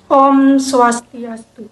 Om Swastiastu.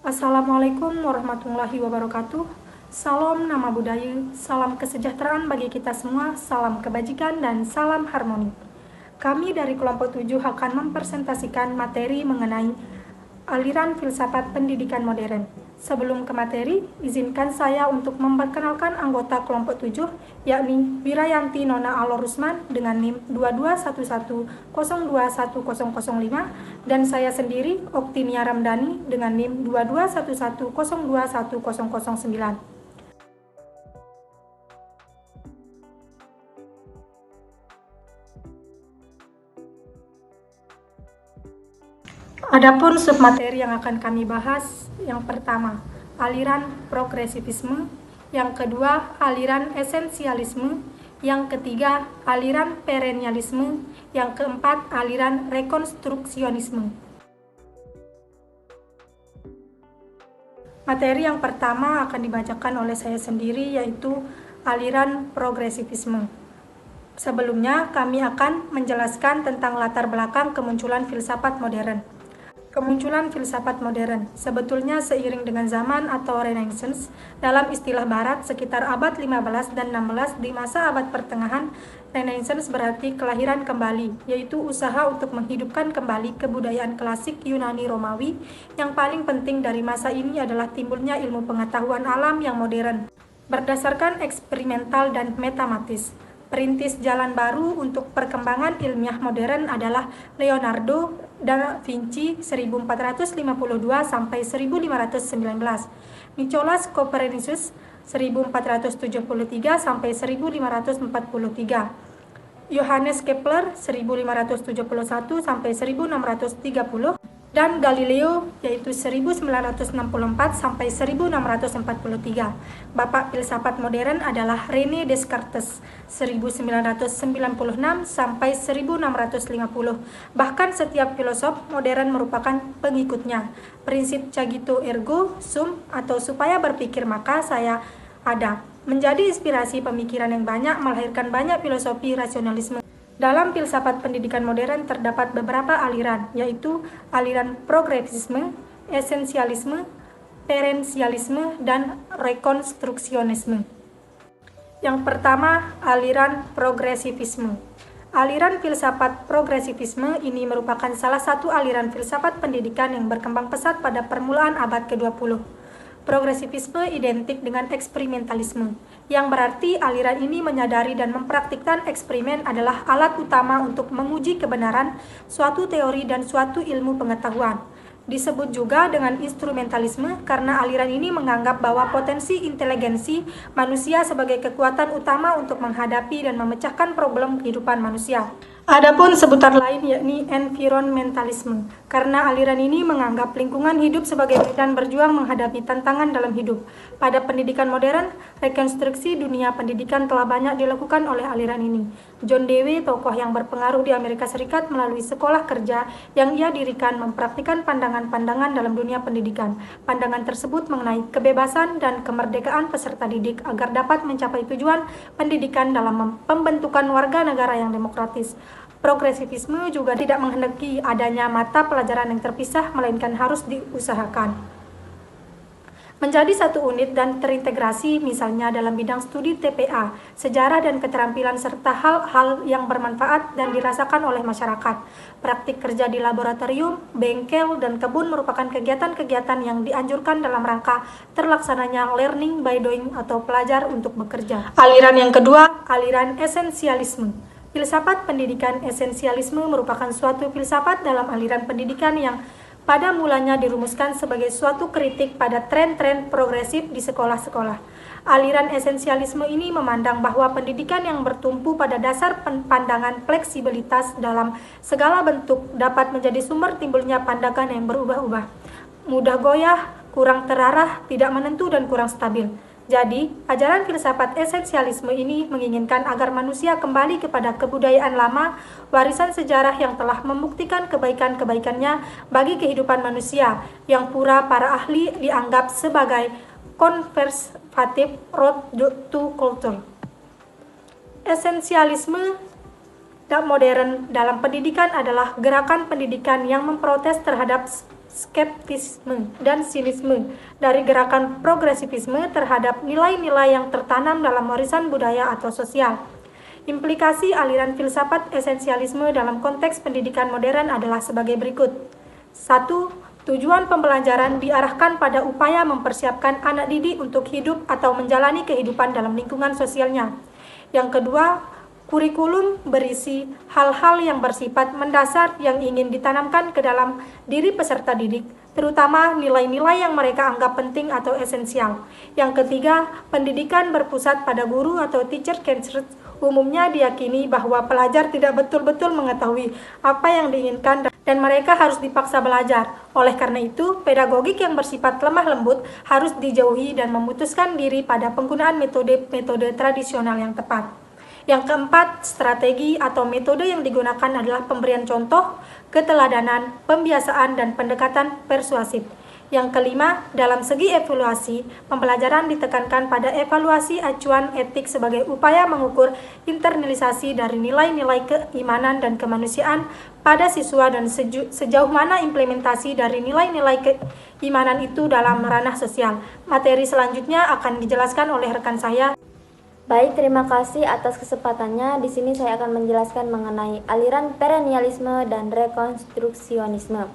Assalamualaikum warahmatullahi wabarakatuh. Salam nama budaya, salam kesejahteraan bagi kita semua, salam kebajikan dan salam harmoni. Kami dari kelompok 7 akan mempresentasikan materi mengenai aliran filsafat pendidikan modern. Sebelum ke materi, izinkan saya untuk memperkenalkan anggota kelompok 7, yakni Wirayanti Nona Alor Rusman dengan NIM 2211021005 dan saya sendiri Oktinia Ramdhani dengan NIM 2211021009. Adapun submateri yang akan kami bahas, yang pertama, aliran progresivisme, yang kedua, aliran esensialisme, yang ketiga, aliran perennialisme, yang keempat, aliran rekonstruksionisme. Materi yang pertama akan dibacakan oleh saya sendiri, yaitu aliran progresivisme. Sebelumnya, kami akan menjelaskan tentang latar belakang kemunculan filsafat modern. Kemunculan filsafat modern sebetulnya seiring dengan zaman atau Renaissance dalam istilah barat sekitar abad 15 dan 16. Di masa abad pertengahan, Renaissance berarti kelahiran kembali, yaitu usaha untuk menghidupkan kembali kebudayaan klasik Yunani Romawi. Yang paling penting dari masa ini adalah timbulnya ilmu pengetahuan alam yang modern, berdasarkan eksperimental dan matematis. Perintis jalan baru untuk perkembangan ilmiah modern adalah Leonardo da Vinci 1452 sampai 1519, Nicolaas Copernicus 1473 sampai 1543, Johannes Kepler 1571 sampai 1630, dan Galileo yaitu 1964 sampai 1643. Bapak filsafat modern adalah René Descartes 1996 sampai 1650. Bahkan setiap filosof modern merupakan pengikutnya. Prinsip cogito ergo sum atau supaya berpikir maka saya ada menjadi inspirasi pemikiran yang banyak, melahirkan banyak filosofi rasionalisme. Dalam filsafat pendidikan modern terdapat beberapa aliran, yaitu aliran progresivisme, esensialisme, perennialisme, dan rekonstruksionisme. Yang pertama, aliran progresivisme. Aliran filsafat progresivisme ini merupakan salah satu aliran filsafat pendidikan yang berkembang pesat pada permulaan abad ke-20. Progresivisme identik dengan eksperimentalisme, yang berarti aliran ini menyadari dan mempraktikkan eksperimen adalah alat utama untuk menguji kebenaran suatu teori dan suatu ilmu pengetahuan. Disebut juga dengan instrumentalisme karena aliran ini menganggap bahwa potensi inteligensi manusia sebagai kekuatan utama untuk menghadapi dan memecahkan problem kehidupan manusia. Adapun sebutan lain yakni environmentalisme, karena aliran ini menganggap lingkungan hidup sebagai medan berjuang menghadapi tantangan dalam hidup. Pada pendidikan modern, rekonstruksi dunia pendidikan telah banyak dilakukan oleh aliran ini. John Dewey, tokoh yang berpengaruh di Amerika Serikat melalui sekolah kerja yang ia dirikan mempraktikkan pandangan-pandangan dalam dunia pendidikan. Pandangan tersebut mengenai kebebasan dan kemerdekaan peserta didik agar dapat mencapai tujuan pendidikan dalam pembentukan warga negara yang demokratis. Progresivisme juga tidak menghendaki adanya mata pelajaran yang terpisah, melainkan harus diusahakan menjadi satu unit dan terintegrasi, misalnya dalam bidang studi TPA, sejarah dan keterampilan serta hal-hal yang bermanfaat dan dirasakan oleh masyarakat. Praktik kerja di laboratorium, bengkel, dan kebun merupakan kegiatan-kegiatan yang dianjurkan dalam rangka terlaksananya learning by doing atau pelajar untuk bekerja. Aliran yang kedua, aliran esensialisme. Filsafat pendidikan esensialisme merupakan suatu filsafat dalam aliran pendidikan yang pada mulanya dirumuskan sebagai suatu kritik pada tren-tren progresif di sekolah-sekolah. Aliran esensialisme ini memandang bahwa pendidikan yang bertumpu pada dasar pandangan fleksibilitas dalam segala bentuk dapat menjadi sumber timbulnya pandangan yang berubah-ubah, mudah goyah, kurang terarah, tidak menentu, dan kurang stabil. Jadi, ajaran filsafat esensialisme ini menginginkan agar manusia kembali kepada kebudayaan lama, warisan sejarah yang telah membuktikan kebaikan-kebaikannya bagi kehidupan manusia, yang pura para ahli dianggap sebagai conservative road to culture. Esensialisme modern dalam pendidikan adalah gerakan pendidikan yang memprotes terhadap skeptisme dan sinisme dari gerakan progresivisme terhadap nilai-nilai yang tertanam dalam warisan budaya atau sosial. Implikasi aliran filsafat esensialisme dalam konteks pendidikan modern adalah sebagai berikut. 1. Tujuan pembelajaran diarahkan pada upaya mempersiapkan anak didik untuk hidup atau menjalani kehidupan dalam lingkungan sosialnya. Yang kedua, kurikulum berisi hal-hal yang bersifat mendasar yang ingin ditanamkan ke dalam diri peserta didik, terutama nilai-nilai yang mereka anggap penting atau esensial. Yang ketiga, pendidikan berpusat pada guru atau teacher-centered. Umumnya diyakini bahwa pelajar tidak betul-betul mengetahui apa yang diinginkan dan mereka harus dipaksa belajar. Oleh karena itu, pedagogik yang bersifat lemah lembut harus dijauhi dan memutuskan diri pada penggunaan metode-metode tradisional yang tepat. Yang keempat, strategi atau metode yang digunakan adalah pemberian contoh, keteladanan, pembiasaan, dan pendekatan persuasif. Yang kelima, dalam segi evaluasi, pembelajaran ditekankan pada evaluasi acuan etik sebagai upaya mengukur internalisasi dari nilai-nilai keimanan dan kemanusiaan pada siswa dan sejauh mana implementasi dari nilai-nilai keimanan itu dalam ranah sosial. Materi selanjutnya akan dijelaskan oleh rekan saya. Baik, terima kasih atas kesempatannya. Di sini saya akan menjelaskan mengenai aliran perennialisme dan rekonstruksionisme.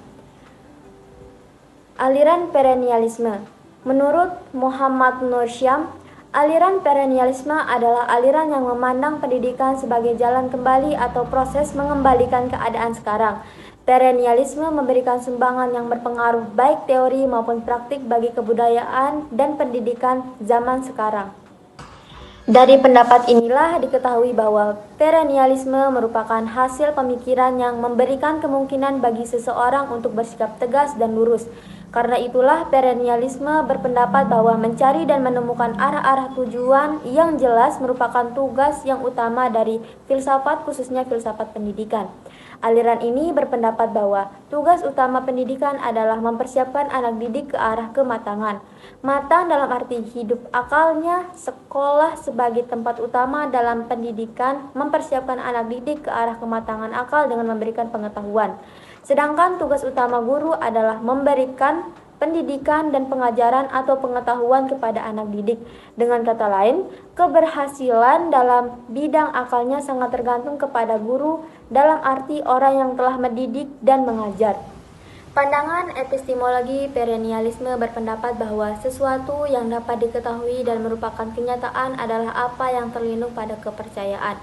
Aliran perennialisme. Menurut Muhammad Nur Syam, aliran perennialisme adalah aliran yang memandang pendidikan sebagai jalan kembali atau proses mengembalikan keadaan sekarang. Perennialisme memberikan sumbangan yang berpengaruh baik teori maupun praktik bagi kebudayaan dan pendidikan zaman sekarang. Dari pendapat inilah diketahui bahwa perennialisme merupakan hasil pemikiran yang memberikan kemungkinan bagi seseorang untuk bersikap tegas dan lurus. Karena itulah perennialisme berpendapat bahwa mencari dan menemukan arah-arah tujuan yang jelas merupakan tugas yang utama dari filsafat, khususnya filsafat pendidikan. Aliran ini berpendapat bahwa tugas utama pendidikan adalah mempersiapkan anak didik ke arah kematangan. Matang dalam arti hidup akalnya, sekolah sebagai tempat utama dalam pendidikan, mempersiapkan anak didik ke arah kematangan akal dengan memberikan pengetahuan. Sedangkan tugas utama guru adalah memberikan pendidikan dan pengajaran atau pengetahuan kepada anak didik. Dengan kata lain, keberhasilan dalam bidang akalnya sangat tergantung kepada guru dalam arti orang yang telah mendidik dan mengajar. Pandangan epistemologi perennialisme berpendapat bahwa sesuatu yang dapat diketahui dan merupakan kenyataan adalah apa yang terlindung pada kepercayaan.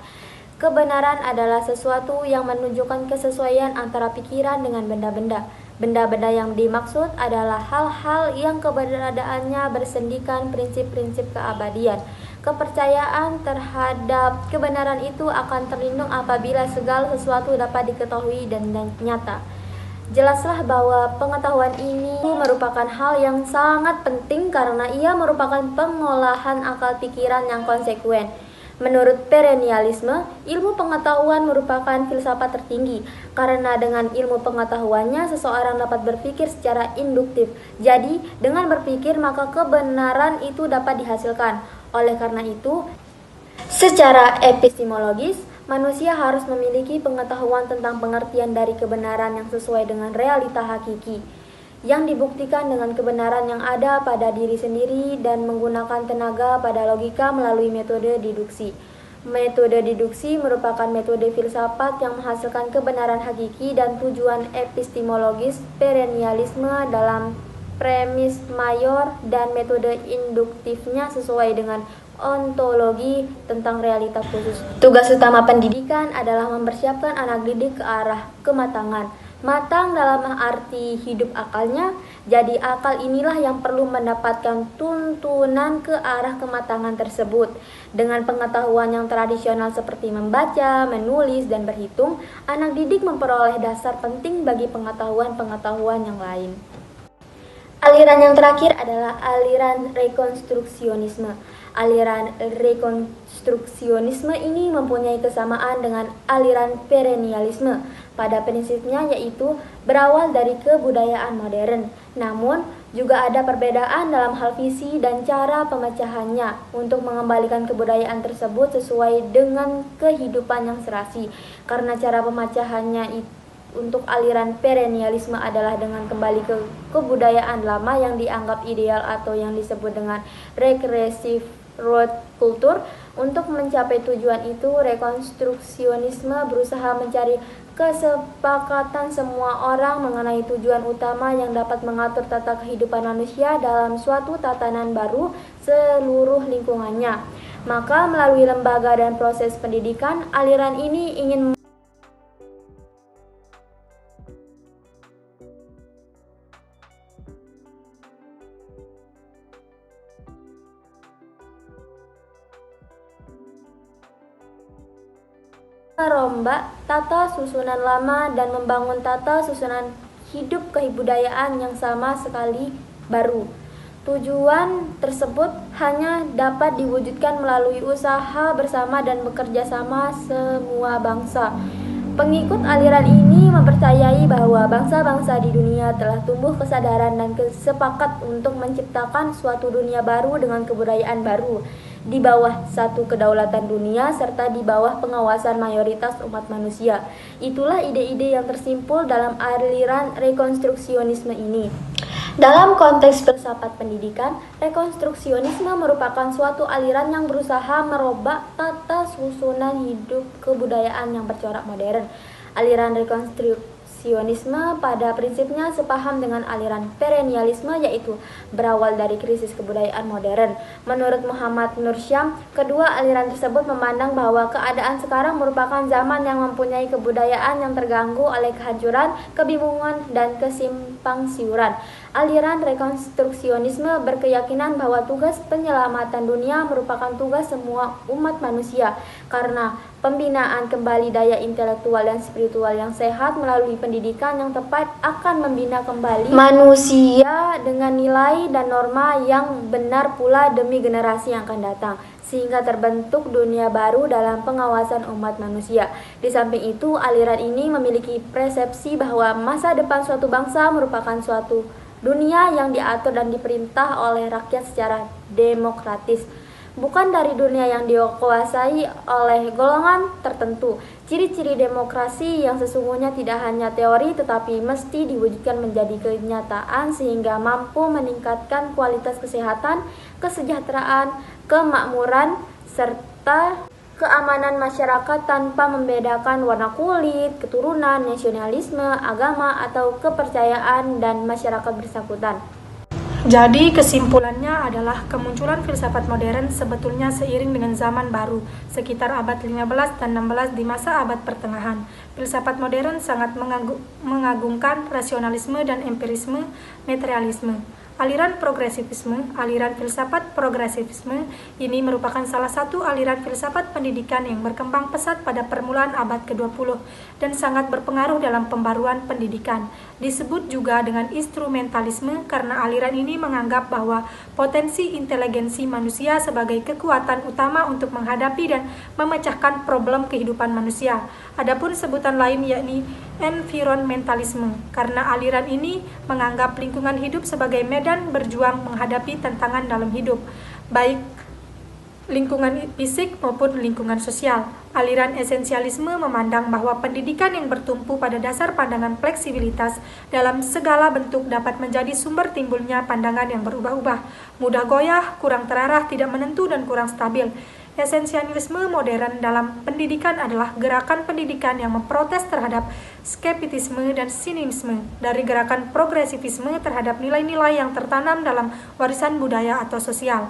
Kebenaran adalah sesuatu yang menunjukkan kesesuaian antara pikiran dengan benda-benda. Benda-benda yang dimaksud adalah hal-hal yang keberadaannya bersendikan prinsip-prinsip keabadian. Kepercayaan terhadap kebenaran itu akan terlindung apabila segala sesuatu dapat diketahui dan nyata. Jelaslah bahwa pengetahuan ini merupakan hal yang sangat penting karena ia merupakan pengolahan akal pikiran yang konsekuen. Menurut perennialisme, ilmu pengetahuan merupakan filsafat tertinggi karena dengan ilmu pengetahuannya seseorang dapat berpikir secara induktif. Jadi, dengan berpikir maka kebenaran itu dapat dihasilkan. Oleh karena itu, secara epistemologis, manusia harus memiliki pengetahuan tentang pengertian dari kebenaran yang sesuai dengan realita hakiki, yang dibuktikan dengan kebenaran yang ada pada diri sendiri dan menggunakan tenaga pada logika melalui metode deduksi. Metode deduksi merupakan metode filsafat yang menghasilkan kebenaran hakiki dan tujuan epistemologis perennialisme dalam premis mayor dan metode induktifnya sesuai dengan ontologi tentang realitas khusus. Tugas utama pendidikan adalah mempersiapkan anak didik ke arah kematangan. Matang dalam arti hidup akalnya, jadi akal inilah yang perlu mendapatkan tuntunan ke arah kematangan tersebut. Dengan pengetahuan yang tradisional seperti membaca, menulis, dan berhitung, anak didik memperoleh dasar penting bagi pengetahuan-pengetahuan yang lain. Aliran yang terakhir adalah aliran rekonstruksionisme. Aliran rekonstruksionisme ini mempunyai kesamaan dengan aliran perennialisme pada prinsipnya, yaitu berawal dari kebudayaan modern. Namun, Juga ada perbedaan dalam hal visi dan cara pemecahannya untuk mengembalikan kebudayaan tersebut sesuai dengan kehidupan yang serasi. Karena cara pemecahannya untuk aliran perennialisme adalah dengan kembali ke kebudayaan lama yang dianggap ideal atau yang disebut dengan regressive root culture. Untuk mencapai tujuan itu, rekonstruksionisme berusaha mencari kesepakatan semua orang mengenai tujuan utama yang dapat mengatur tata kehidupan manusia dalam suatu tatanan baru seluruh lingkungannya. Maka melalui lembaga dan proses pendidikan, aliran ini ingin merombak tata susunan lama dan membangun tata susunan hidup kebudayaan yang sama sekali baru. Tujuan tersebut hanya dapat diwujudkan melalui usaha bersama dan bekerja sama semua bangsa. Pengikut aliran ini mempercayai bahwa bangsa-bangsa di dunia telah tumbuh kesadaran dan sepakat untuk menciptakan suatu dunia baru dengan kebudayaan baru di bawah satu kedaulatan dunia serta di bawah pengawasan mayoritas umat manusia. Itulah ide-ide yang tersimpul dalam aliran rekonstruksionisme ini. Dalam konteks filsafat pendidikan, rekonstruksionisme merupakan suatu aliran yang berusaha merubah tata susunan hidup kebudayaan yang bercorak modern. Aliran rekonstruksionisme pada prinsipnya sepaham dengan aliran perennialisme, yaitu berawal dari krisis kebudayaan modern. Menurut Muhammad Nur Syam, kedua aliran tersebut memandang bahwa keadaan sekarang merupakan zaman yang mempunyai kebudayaan yang terganggu oleh kehancuran, kebingungan, dan kesimpangsiuran. Aliran rekonstruksionisme berkeyakinan bahwa tugas penyelamatan dunia merupakan tugas semua umat manusia, karena pembinaan kembali daya intelektual dan spiritual yang sehat melalui pendidikan yang tepat akan membina kembali manusia dengan nilai dan norma yang benar pula demi generasi yang akan datang, sehingga terbentuk dunia baru dalam pengawasan umat manusia. Di samping itu, aliran ini memiliki persepsi bahwa masa depan suatu bangsa merupakan suatu dunia yang diatur dan diperintah oleh rakyat secara demokratis, bukan dari dunia yang dikuasai oleh golongan tertentu. Ciri-ciri demokrasi yang sesungguhnya tidak hanya teori tetapi mesti diwujudkan menjadi kenyataan sehingga mampu meningkatkan kualitas kesehatan, kesejahteraan, kemakmuran, serta keamanan masyarakat tanpa membedakan warna kulit, keturunan, nasionalisme, agama, atau kepercayaan dan masyarakat bersangkutan. Jadi kesimpulannya adalah kemunculan filsafat modern sebetulnya seiring dengan zaman baru sekitar abad 15 dan 16 di masa abad pertengahan. Filsafat modern sangat mengagungkan rasionalisme dan empirisme materialisme. Aliran progresivisme, aliran filsafat progresivisme ini merupakan salah satu aliran filsafat pendidikan yang berkembang pesat pada permulaan abad ke-20 dan sangat berpengaruh dalam pembaruan pendidikan. Disebut juga dengan instrumentalisme karena aliran ini menganggap bahwa potensi inteligensi manusia sebagai kekuatan utama untuk menghadapi dan memecahkan problem kehidupan manusia. Adapun sebutan lain yakni environmentalisme karena aliran ini menganggap lingkungan hidup sebagai medan berjuang menghadapi tantangan dalam hidup, baik lingkungan fisik maupun lingkungan sosial. Aliran esensialisme memandang bahwa pendidikan yang bertumpu pada dasar pandangan fleksibilitas dalam segala bentuk dapat menjadi sumber timbulnya pandangan yang berubah-ubah, mudah goyah, kurang terarah, tidak menentu, dan kurang stabil. Esensialisme modern dalam pendidikan adalah gerakan pendidikan yang memprotes terhadap skeptisisme dan sinisme dari gerakan progresivisme terhadap nilai-nilai yang tertanam dalam warisan budaya atau sosial.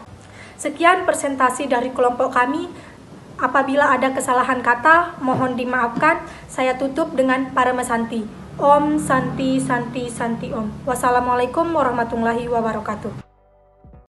Sekian presentasi dari kelompok kami. Apabila ada kesalahan kata, mohon dimaafkan. Saya tutup dengan Paramasanti. Om Santi Santi Santi Om. Wassalamualaikum warahmatullahi wabarakatuh.